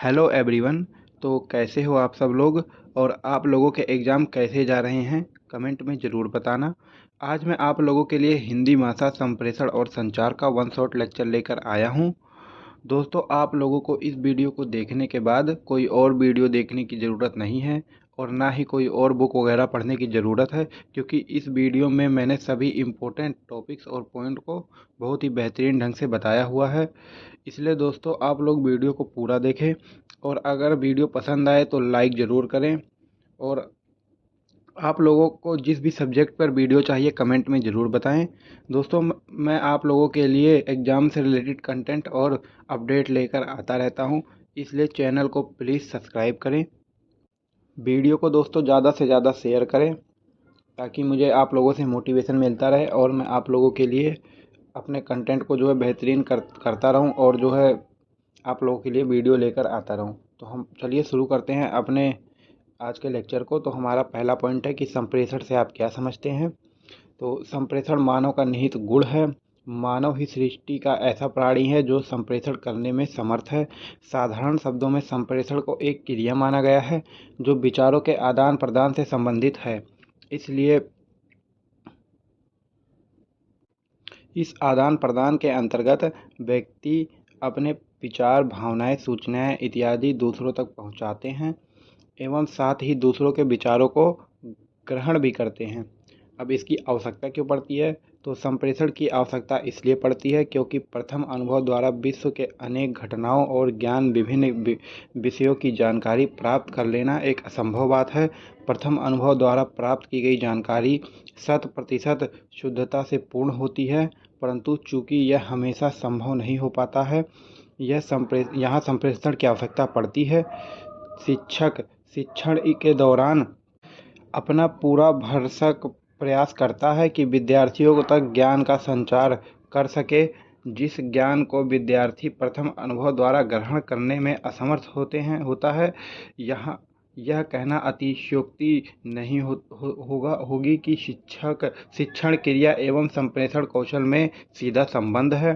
Hello everyone. तो कैसे हो आप सब लोग और आप लोगों के एग्ज़ाम कैसे जा रहे हैं, कमेंट में ज़रूर बताना। आज मैं आप लोगों के लिए हिंदी भाषा संप्रेषण और संचार का वन शॉट लेक्चर लेकर आया हूं। दोस्तों, आप लोगों को इस वीडियो को देखने के बाद कोई और वीडियो देखने की ज़रूरत नहीं है और ना ही कोई और बुक वगैरह पढ़ने की ज़रूरत है, क्योंकि इस वीडियो में मैंने सभी इम्पोर्टेंट टॉपिक्स और पॉइंट को बहुत ही बेहतरीन ढंग से बताया हुआ है। इसलिए दोस्तों, आप लोग वीडियो को पूरा देखें और अगर वीडियो पसंद आए तो लाइक ज़रूर करें। और आप लोगों को जिस भी सब्जेक्ट पर वीडियो चाहिए कमेंट में ज़रूर बताएं। दोस्तों, मैं आप लोगों के लिए एग्ज़ाम से रिलेटेड कंटेंट और अपडेट लेकर आता रहता हूं, इसलिए चैनल को प्लीज़ सब्सक्राइब करें। वीडियो को दोस्तों ज़्यादा से ज़्यादा शेयर करें ताकि मुझे आप लोगों से मोटिवेशन मिलता रहे और मैं आप लोगों के लिए अपने कंटेंट को जो है बेहतरीन करता रहूं और जो है आप लोगों के लिए वीडियो लेकर आता रहूं। तो हम चलिए शुरू करते हैं अपने आज के लेक्चर को। तो हमारा पहला पॉइंट है कि संप्रेषण से आप क्या समझते हैं। तो संप्रेषण मानव का निहित गुण है। मानव ही सृष्टि का ऐसा प्राणी है जो संप्रेषण करने में समर्थ है। साधारण शब्दों में संप्रेषण को एक क्रिया माना गया है जो विचारों के आदान प्रदान से संबंधित है। इसलिए इस आदान प्रदान के अंतर्गत व्यक्ति अपने विचार, भावनाएं, सूचनाएं इत्यादि दूसरों तक पहुंचाते हैं एवं साथ ही दूसरों के विचारों को ग्रहण भी करते हैं। अब इसकी आवश्यकता क्यों पड़ती है? तो संप्रेषण की आवश्यकता इसलिए पड़ती है क्योंकि प्रथम अनुभव द्वारा विश्व के अनेक घटनाओं और ज्ञान विभिन्न विषयों की जानकारी प्राप्त कर लेना एक असंभव बात है। प्रथम अनुभव द्वारा प्राप्त की गई जानकारी 100% शुद्धता से पूर्ण होती है, परंतु चूंकि यह हमेशा संभव नहीं हो पाता है, यहाँ संप्रेषण की आवश्यकता पड़ती है। शिक्षक शिक्षण के दौरान अपना पूरा भरसक प्रयास करता है कि विद्यार्थियों तक ज्ञान का संचार कर सके। जिस ज्ञान को विद्यार्थी प्रथम अनुभव द्वारा ग्रहण करने में असमर्थ होता है, यहाँ यह कहना अतिशयोक्ति नहीं होगी कि शिक्षण क्रिया एवं संप्रेषण कौशल में सीधा संबंध है।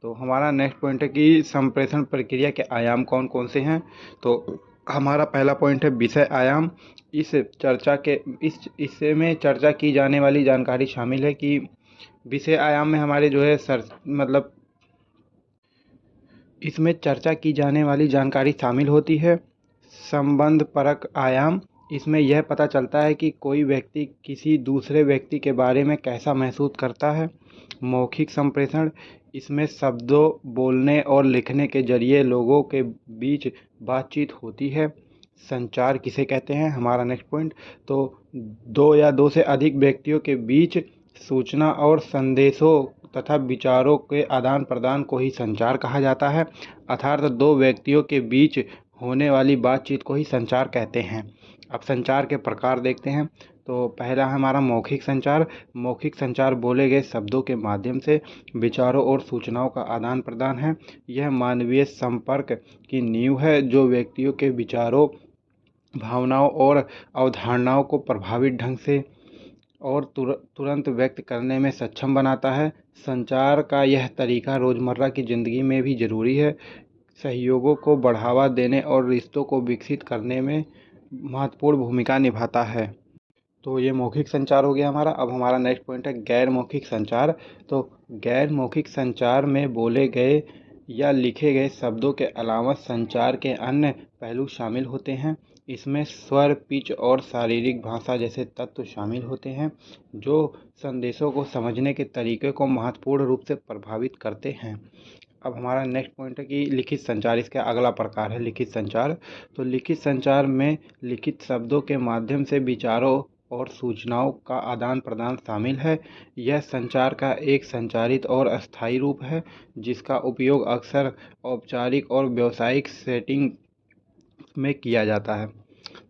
तो हमारा नेक्स्ट पॉइंट है कि संप्रेषण प्रक्रिया के आयाम कौन कौन से हैं। तो हमारा पहला पॉइंट है विषय आयाम। इस चर्चा के इस इससे में चर्चा की जाने वाली जानकारी शामिल है कि विषय आयाम में हमारे जो है इसमें चर्चा की जाने वाली जानकारी शामिल होती है। संबंध परक आयाम, इसमें यह पता चलता है कि कोई व्यक्ति किसी दूसरे व्यक्ति के बारे में कैसा महसूस करता है। मौखिक संप्रेषण, इसमें शब्दों, बोलने और लिखने के जरिए लोगों के बीच बातचीत होती है। संचार किसे कहते हैं, हमारा नेक्स्ट पॉइंट। तो दो या दो से अधिक व्यक्तियों के बीच सूचना और संदेशों तथा विचारों के आदान प्रदान को ही संचार कहा जाता है, अर्थात दो व्यक्तियों के बीच होने वाली बातचीत को ही संचार कहते हैं। अब संचार के प्रकार देखते हैं। तो पहला है हमारा मौखिक संचार। मौखिक संचार बोले गए शब्दों के माध्यम से विचारों और सूचनाओं का आदान प्रदान है। यह मानवीय संपर्क की नींव है जो व्यक्तियों के विचारों, भावनाओं और अवधारणाओं को प्रभावित ढंग से और तुरंत व्यक्त करने में सक्षम बनाता है। संचार का यह तरीका रोज़मर्रा की ज़िंदगी में भी ज़रूरी है, सहयोगों को बढ़ावा देने और रिश्तों को विकसित करने में महत्वपूर्ण भूमिका निभाता है। तो ये मौखिक संचार हो गया हमारा। अब हमारा नेक्स्ट पॉइंट है गैर मौखिक संचार। तो गैर मौखिक संचार में बोले गए या लिखे गए शब्दों के अलावा संचार के अन्य पहलू शामिल होते हैं। इसमें स्वर, पिच और शारीरिक भाषा जैसे तत्व शामिल होते हैं जो संदेशों को समझने के तरीके को महत्वपूर्ण रूप से प्रभावित करते हैं। अब हमारा नेक्स्ट पॉइंट है कि लिखित संचार, इसका अगला प्रकार है लिखित संचार। तो लिखित संचार में लिखित शब्दों के माध्यम से विचारों और सूचनाओं का आदान प्रदान शामिल है। यह संचार का एक संचारित और अस्थायी रूप है जिसका उपयोग अक्सर औपचारिक और व्यावसायिक सेटिंग में किया जाता है।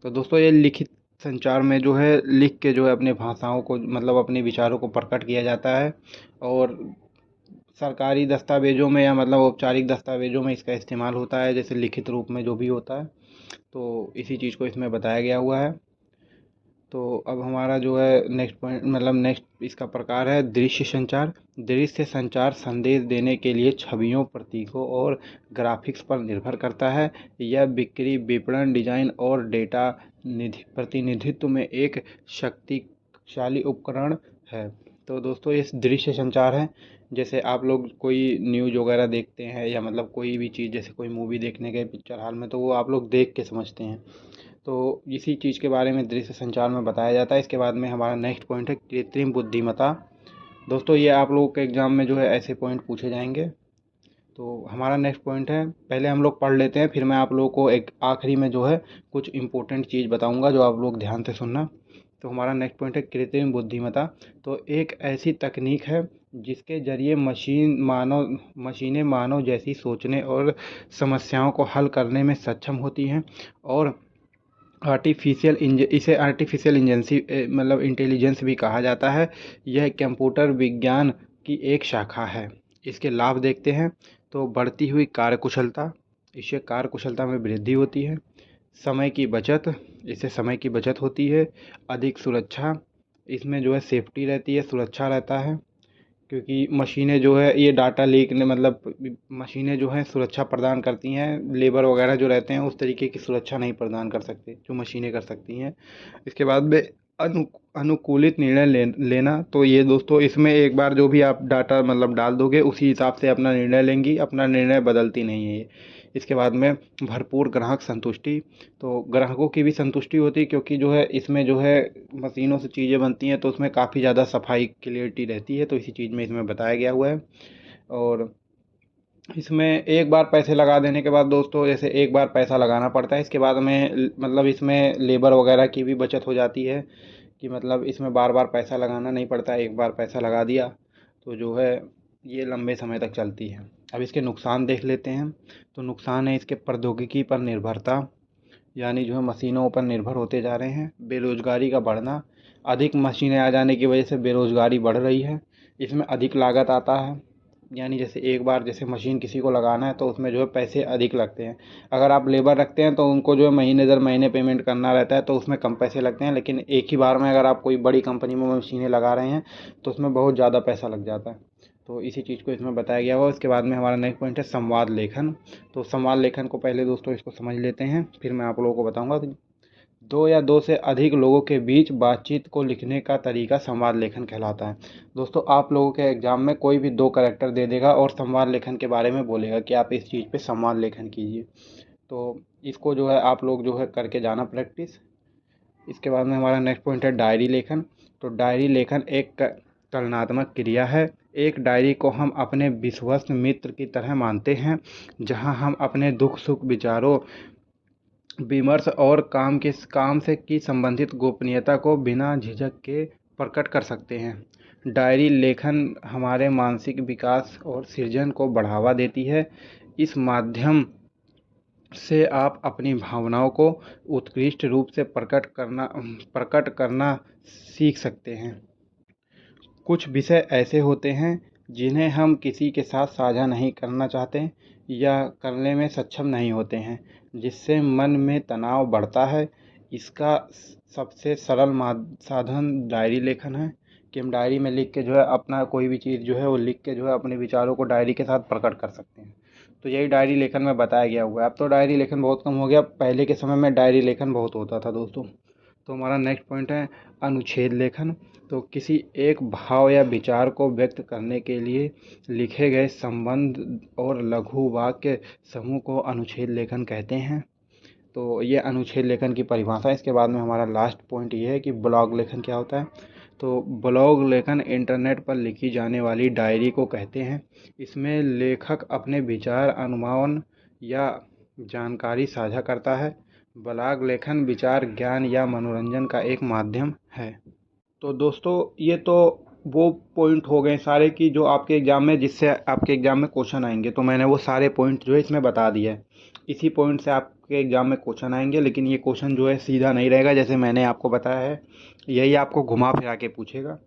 तो दोस्तों, ये लिखित संचार में जो है लिख के जो है अपने भाषाओं को अपने विचारों को प्रकट किया जाता है और सरकारी दस्तावेज़ों में या औपचारिक दस्तावेज़ों में इसका इस्तेमाल होता है, जैसे लिखित रूप में जो भी होता है। तो इसी चीज़ को इसमें बताया गया हुआ है। तो अब हमारा जो है नेक्स्ट पॉइंट मतलब नेक्स्ट इसका प्रकार है दृश्य संचार। दृश्य संचार संदेश देने के लिए छवियों, प्रतीकों और ग्राफिक्स पर निर्भर करता है। यह बिक्री, विपणन, डिजाइन और डेटा प्रतिनिधित्व में एक शक्तिशाली उपकरण है। तो दोस्तों इस दृश्य संचार है, जैसे आप लोग कोई न्यूज़ वगैरह देखते हैं या मतलब कोई भी चीज़, जैसे कोई मूवी देखने गए पिक्चर हॉल में, तो वो आप लोग देख के समझते हैं। तो इसी चीज़ के बारे में दृश्य संचार में बताया जाता है। इसके बाद में हमारा नेक्स्ट पॉइंट है कृत्रिम बुद्धिमत्ता। दोस्तों ये आप लोगों के एग्ज़ाम में जो है ऐसे पॉइंट पूछे जाएंगे। तो हमारा नेक्स्ट पॉइंट है, पहले हम लोग पढ़ लेते हैं, फिर मैं आप लोगों को एक आखिरी में जो है कुछ इम्पोर्टेंट चीज़ बताऊंगा जो आप लोग ध्यान से सुनना। तो हमारा नेक्स्ट पॉइंट है कृत्रिम बुद्धिमत्ता। तो एक ऐसी तकनीक है जिसके जरिए मशीनें मानव जैसी सोचने और समस्याओं को हल करने में सक्षम होती हैं। और इसे आर्टिफिशियल मतलब इंटेलिजेंस भी कहा जाता है। यह कंप्यूटर विज्ञान की एक शाखा है। इसके लाभ देखते हैं। तो बढ़ती हुई कार्यकुशलता, इससे कार्यकुशलता में वृद्धि होती है। समय की बचत, इससे समय की बचत होती है। अधिक सुरक्षा, इसमें जो है सेफ्टी रहती है, सुरक्षा रहता है, क्योंकि मशीनें जो है ये डाटा लीक ने मतलब मशीनें जो हैं सुरक्षा प्रदान करती हैं। लेबर वगैरह जो रहते हैं उस तरीके की सुरक्षा नहीं प्रदान कर सकते जो मशीनें कर सकती हैं। इसके बाद में अनुकूलित निर्णय लेना। तो ये दोस्तों इसमें एक बार जो भी आप डाटा मतलब डाल दोगे उसी हिसाब से अपना निर्णय लेंगी, अपना निर्णय बदलती नहीं है ये। इसके बाद में भरपूर ग्राहक संतुष्टि। तो ग्राहकों की भी संतुष्टि होती है, क्योंकि जो है इसमें जो है मशीनों से चीज़ें बनती हैं तो उसमें काफ़ी ज़्यादा सफाई क्लियरिटी रहती है, तो इसी चीज़ में इसमें बताया गया हुआ है। और इसमें एक बार पैसे लगा देने के बाद दोस्तों, जैसे एक बार पैसा लगाना पड़ता है, इसके बाद में मतलब इसमें लेबर वगैरह की भी बचत हो जाती है, कि मतलब इसमें बार बार पैसा लगाना नहीं पड़ता है। एक बार पैसा लगा दिया तो जो है ये लंबे समय तक चलती है। अब इसके नुकसान देख लेते हैं। तो नुकसान है इसके प्रौद्योगिकी पर निर्भरता, यानी जो है मशीनों पर निर्भर होते जा रहे हैं। बेरोजगारी का बढ़ना, अधिक मशीनें आ जाने की वजह से बेरोजगारी बढ़ रही है। इसमें अधिक लागत आता है, यानी जैसे एक बार जैसे मशीन किसी को लगाना है तो उसमें जो है पैसे अधिक लगते हैं। अगर आप लेबर रखते हैं तो उनको जो है महीने दर महीने पेमेंट करना रहता है, तो उसमें कम पैसे लगते हैं। लेकिन एक ही बार में अगर आप कोई बड़ी कंपनी में मशीनें लगा रहे हैं तो उसमें बहुत ज़्यादा पैसा लग जाता है। तो इसी चीज़ को इसमें बताया गया हुआ। इसके बाद में हमारा नेक्स्ट पॉइंट है संवाद लेखन। तो संवाद लेखन को पहले दोस्तों इसको समझ लेते हैं, फिर मैं आप लोगों को बताऊंगा। दो या दो से अधिक लोगों के बीच बातचीत को लिखने का तरीका संवाद लेखन कहलाता है। दोस्तों आप लोगों के एग्जाम में कोई भी दो कैरेक्टर दे देगा और संवाद लेखन के बारे में बोलेगा कि आप इस चीज़ पे संवाद लेखन कीजिए। तो इसको जो है आप लोग जो है करके जाना प्रैक्टिस। इसके बाद में हमारा नेक्स्ट पॉइंट है डायरी लेखन। तो डायरी लेखन एक कलनात्मक क्रिया है। एक डायरी को हम अपने विश्वस्त मित्र की तरह मानते हैं, जहां हम अपने दुख सुख, विचारों, विमर्श और काम से की संबंधित गोपनीयता को बिना झिझक के प्रकट कर सकते हैं। डायरी लेखन हमारे मानसिक विकास और सृजन को बढ़ावा देती है। इस माध्यम से आप अपनी भावनाओं को उत्कृष्ट रूप से प्रकट करना सीख सकते हैं। कुछ विषय ऐसे होते हैं जिन्हें हम किसी के साथ साझा नहीं करना चाहते या करने में सक्षम नहीं होते हैं, जिससे मन में तनाव बढ़ता है। इसका सबसे सरल साधन डायरी लेखन है, कि हम डायरी में लिख के जो है अपना कोई भी चीज़ जो है वो लिख के जो है अपने विचारों को डायरी के साथ प्रकट कर सकते हैं। तो यही डायरी लेखन में बताया गया हुआ है। अब तो डायरी लेखन बहुत कम हो गया, पहले के समय में डायरी लेखन बहुत होता था दोस्तों। तो हमारा नेक्स्ट पॉइंट है अनुच्छेद लेखन। तो किसी एक भाव या विचार को व्यक्त करने के लिए लिखे गए संबंध और लघु वाक्य समूह को अनुच्छेद लेखन कहते हैं। तो ये अनुच्छेद लेखन की परिभाषा है। इसके बाद में हमारा लास्ट पॉइंट ये है कि ब्लॉग लेखन क्या होता है। तो ब्लॉग लेखन इंटरनेट पर लिखी जाने वाली डायरी को कहते हैं। इसमें लेखक अपने विचार, अनुमान या जानकारी साझा करता है। ब्लॉग लेखन विचार, ज्ञान या मनोरंजन का एक माध्यम है। तो दोस्तों ये तो वो पॉइंट हो गए सारे कि जो आपके एग्ज़ाम में जिससे आपके एग्ज़ाम में क्वेश्चन आएंगे। तो मैंने वो सारे पॉइंट जो है इसमें बता दिया है। इसी पॉइंट से आपके एग्ज़ाम में क्वेश्चन आएंगे, लेकिन ये क्वेश्चन जो है सीधा नहीं रहेगा जैसे मैंने आपको बताया है। यही आपको घुमा फिरा के पूछेगा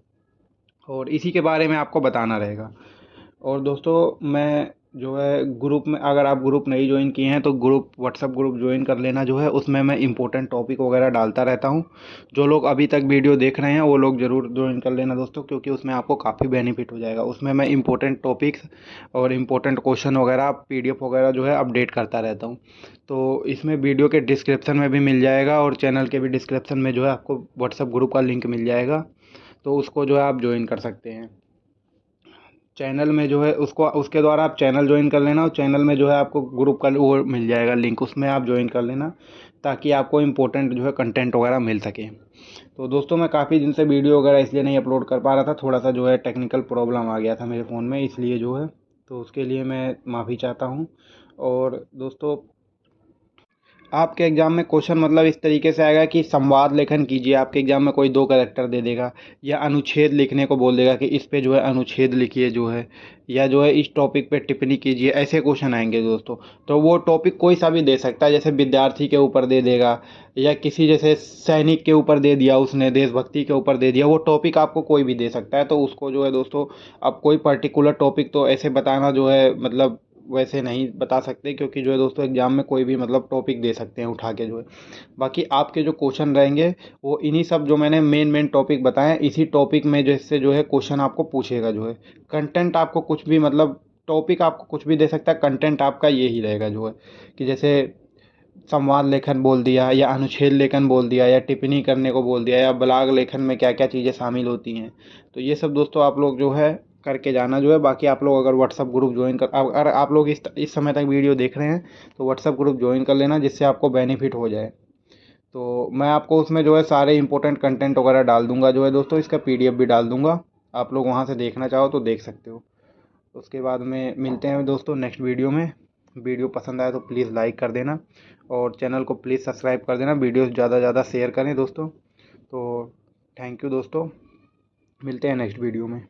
और इसी के बारे में आपको बताना रहेगा। और दोस्तों मैं जो है ग्रुप में, अगर आप ग्रुप नहीं ज्वाइन किए हैं तो ग्रुप, व्हाट्सअप ग्रुप ज्वाइन कर लेना जो है। उसमें मैं इंपॉर्टेंट टॉपिक वगैरह डालता रहता हूँ। जो लोग अभी तक वीडियो देख रहे हैं वो लोग ज़रूर ज्वाइन कर लेना दोस्तों, क्योंकि उसमें आपको काफ़ी बेनिफिट हो जाएगा। उसमें मैं इंपॉर्टेंट टॉपिक्स और इंपॉर्टेंट क्वेश्चन वगैरह पीडीएफ वगैरह जो है अपडेट करता रहता हूँ। तो इसमें वीडियो के डिस्क्रिप्शन में भी मिल जाएगा और चैनल के भी डिस्क्रिप्शन में जो है आपको व्हाट्सअप ग्रुप का लिंक मिल जाएगा, तो उसको जो है आप ज्वाइन कर सकते हैं। चैनल में जो है उसको, उसके द्वारा आप चैनल ज्वाइन कर लेना, और चैनल में जो है आपको ग्रुप का वो मिल जाएगा लिंक, उसमें आप ज्वाइन कर लेना, ताकि आपको इम्पोर्टेंट जो है कंटेंट वगैरह मिल सके। तो दोस्तों मैं काफ़ी दिन से वीडियो वगैरह इसलिए नहीं अपलोड कर पा रहा था, थोड़ा सा जो है टेक्निकल प्रॉब्लम आ गया था मेरे फ़ोन में, इसलिए जो है, तो उसके लिए मैं माफ़ी चाहता हूँ। और दोस्तों आपके एग्ज़ाम में क्वेश्चन मतलब इस तरीके से आएगा कि संवाद लेखन कीजिए। आपके एग्ज़ाम में कोई दो कैरेक्टर दे देगा, या अनुच्छेद लिखने को बोल देगा कि इस पे जो है अनुच्छेद लिखिए जो है, या जो है इस टॉपिक पे टिप्पणी कीजिए, ऐसे क्वेश्चन आएंगे दोस्तों। तो वो टॉपिक कोई सा भी दे सकता है, जैसे विद्यार्थी के ऊपर दे देगा, या किसी जैसे सैनिक के ऊपर दे दिया उसने, देशभक्ति के ऊपर दे दिया, वो टॉपिक आपको कोई भी दे सकता है। तो उसको जो है दोस्तों, आप कोई पर्टिकुलर टॉपिक तो ऐसे बताना जो है मतलब वैसे नहीं बता सकते, क्योंकि जो है दोस्तों एग्जाम में कोई भी मतलब टॉपिक दे सकते हैं उठा के जो है। बाकी आपके जो क्वेश्चन रहेंगे वो इन्हीं सब जो मैंने मेन मेन टॉपिक बताए हैं, इसी टॉपिक में जैसे जो है क्वेश्चन आपको पूछेगा जो है। कंटेंट आपको कुछ भी मतलब, टॉपिक आपको कुछ भी दे सकता है, कंटेंट आपका यही रहेगा जो है, कि जैसे संवाद लेखन बोल दिया, या अनुच्छेद लेखन बोल दिया, या टिप्पणी करने को बोल दिया, या ब्लॉग लेखन में क्या क्या चीज़ें शामिल होती हैं। तो ये सब दोस्तों आप लोग जो है करके जाना जो है। बाकी आप लोग अगर व्हाट्सअप ग्रुप ज्वाइन कर, अगर आप लोग इस समय तक वीडियो देख रहे हैं तो व्हाट्सअप ग्रुप ज्वाइन कर लेना, जिससे आपको बेनिफिट हो जाए। तो मैं आपको उसमें जो है सारे इंपॉर्टेंट कंटेंट वगैरह डाल दूंगा जो है दोस्तों, इसका पीडीएफ भी डाल दूंगा, आप लोग वहाँ से देखना चाहो तो देख सकते हो। उसके बाद में मिलते हैं दोस्तों नेक्स्ट वीडियो में। वीडियो पसंद आए तो प्लीज़ लाइक कर देना, और चैनल को प्लीज़ सब्सक्राइब कर देना, वीडियो ज़्यादा से ज़्यादा शेयर करें दोस्तों। तो थैंक यू दोस्तों, मिलते हैं नेक्स्ट वीडियो में।